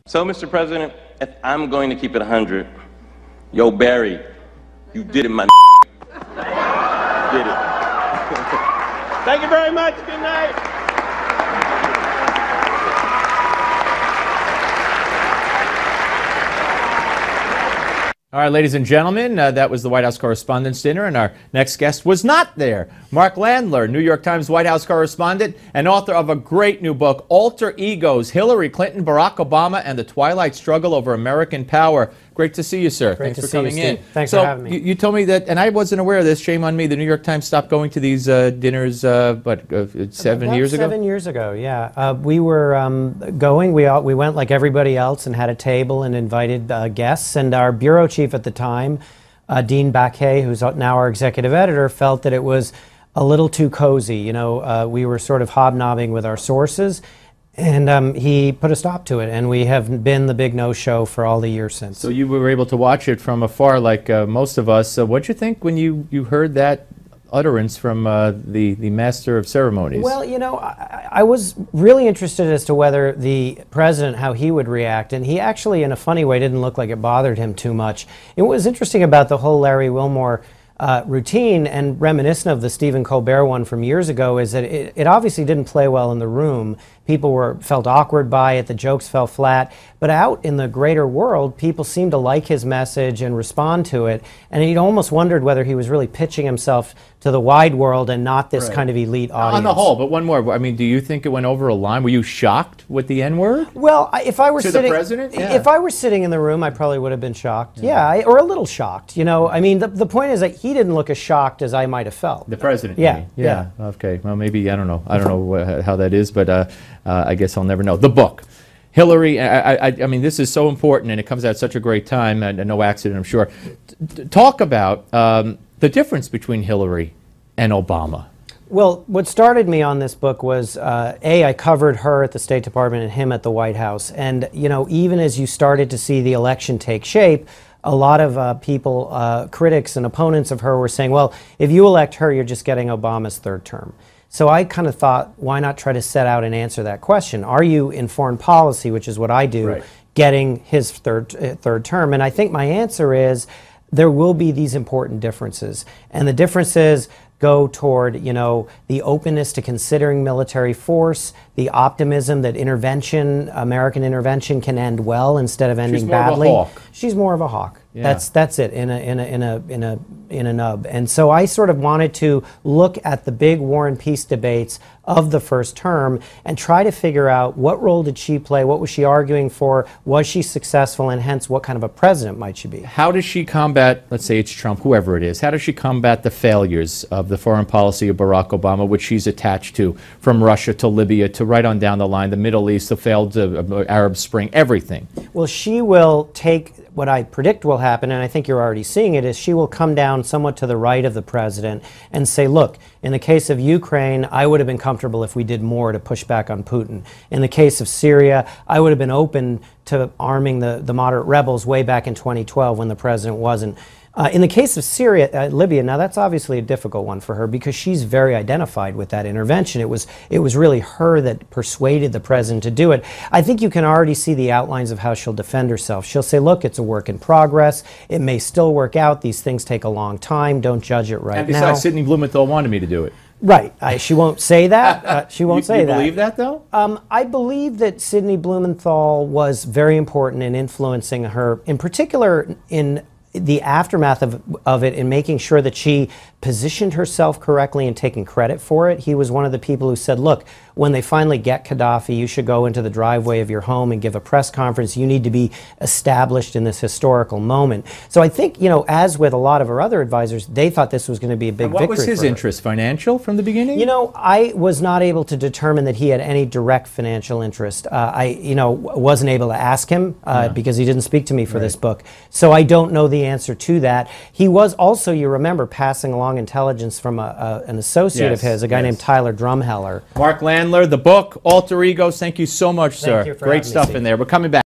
So, Mr. President, if I'm going to keep it 100, yo, Barry, you did it, my did it. Thank you very much. Good night. All right, ladies and gentlemen, that was the White House Correspondents' Dinner, and our next guest was not there. Mark Landler, New York Times White House correspondent and author of a great new book, Alter Egos, Hillary Clinton, Barack Obama, and the Twilight Struggle Over American Power. Great to see you, sir. Great Thanks for coming in. Thanks for having me. You told me that, and I wasn't aware of this, shame on me, the New York Times stopped going to these dinners, 7 years ago? 7 years ago, yeah. We were going, we went like everybody else and had a table and invited guests, and our bureau chief at the time, Dean Baquet, who's now our executive editor, felt that it was a little too cozy. You know, we were sort of hobnobbing with our sources, and he put a stop to it, and we have been the big no-show for all the years since. So you were able to watch it from afar like most of us. What'd you think when you heard that utterance from the master of ceremonies? Well, you know, I was really interested as to whether the president, how he would react, and he actually, in a funny way, didn't look like it bothered him too much. It was interesting about the whole Larry Wilmore routine, and reminiscent of the Stephen Colbert one from years ago, is that it obviously didn't play well in the room. People felt awkward by it, the jokes fell flat, but out in the greater world, people seemed to like his message and respond to it, and he almost wondered whether he was really pitching himself to the wide world and not this kind of elite audience. On the whole, but one more. I mean, do you think it went over a line? Were you shocked with the N-word? Well, if I were to sitting, the president? Yeah. If I were sitting in the room, I probably would have been shocked. Yeah, or a little shocked. You know, I mean, the point is that he didn't look as shocked as I might have felt. The president? Yeah. Yeah. Okay. Well, maybe, I don't know. I don't know how that is, but I guess I'll never know. The book. Hillary, I mean, this is so important, and it comes at such a great time, and no accident, I'm sure. Talk about the difference between Hillary and Obama. Well, what started me on this book was, I covered her at the State Department and him at the White House. And, you know, even as you started to see the election take shape, a lot of people, critics and opponents of her were saying, well, if you elect her, you're just getting Obama's third term. So I kind of thought, why not try to set out and answer that question? Are you, in foreign policy, which is what I do, getting his third term? And I think my answer is, there will be these important differences. And the differences go toward, you know, the openness to considering military force, the optimism that intervention, American intervention, can end well instead of ending badly. She's more of a hawk. She's more of a hawk. Yeah. That's it in a nub. And so I sort of wanted to look at the big war and peace debates of the first term and try to figure out what role did she play, what was she arguing for, was she successful, and hence what kind of a president might she be. How does she combat, let's say it's Trump, whoever it is, how does she combat the failures of the foreign policy of Barack Obama, which she's attached to, from Russia to Libya to right on down the line, the Middle East, the failed Arab Spring, everything? Well, she will take what I predict will happen, and I think you're already seeing it, is she will come down somewhat to the right of the president and say, look, in the case of Ukraine, I would have been comfortable if we did more to push back on Putin. In the case of Syria, I would have been open to arming the moderate rebels way back in 2012 when the president wasn't. In the case of Syria, Libya, now that's obviously a difficult one for her because she's very identified with that intervention. It was really her that persuaded the president to do it. I think you can already see the outlines of how she'll defend herself. She'll say, look, it's a work in progress. It may still work out. These things take a long time. Don't judge it right now. And besides, Sidney Blumenthal wanted me to do it. Right. She won't say that. She won't say that. You believe that, though? I believe that Sidney Blumenthal was very important in influencing her, in particular in the aftermath of it, in making sure that she positioned herself correctly and taking credit for it. He was one of the people who said, look, when they finally get Gaddafi, you should go into the driveway of your home and give a press conference. You need to be established in this historical moment. So I think, you know, as with a lot of her other advisors, they thought this was going to be a big victory. What was his interest? Financial from the beginning? You know, I was not able to determine that he had any direct financial interest. I, you know, wasn't able to ask him because he didn't speak to me for this book. So I don't know the answer to that. He was also, you remember, passing along intelligence from an associate of his, a guy named Tyler Drumheller. Mark Landler, the book, Alter Egos. Thank you so much, sir. Thank you for Great stuff in there. We're coming back.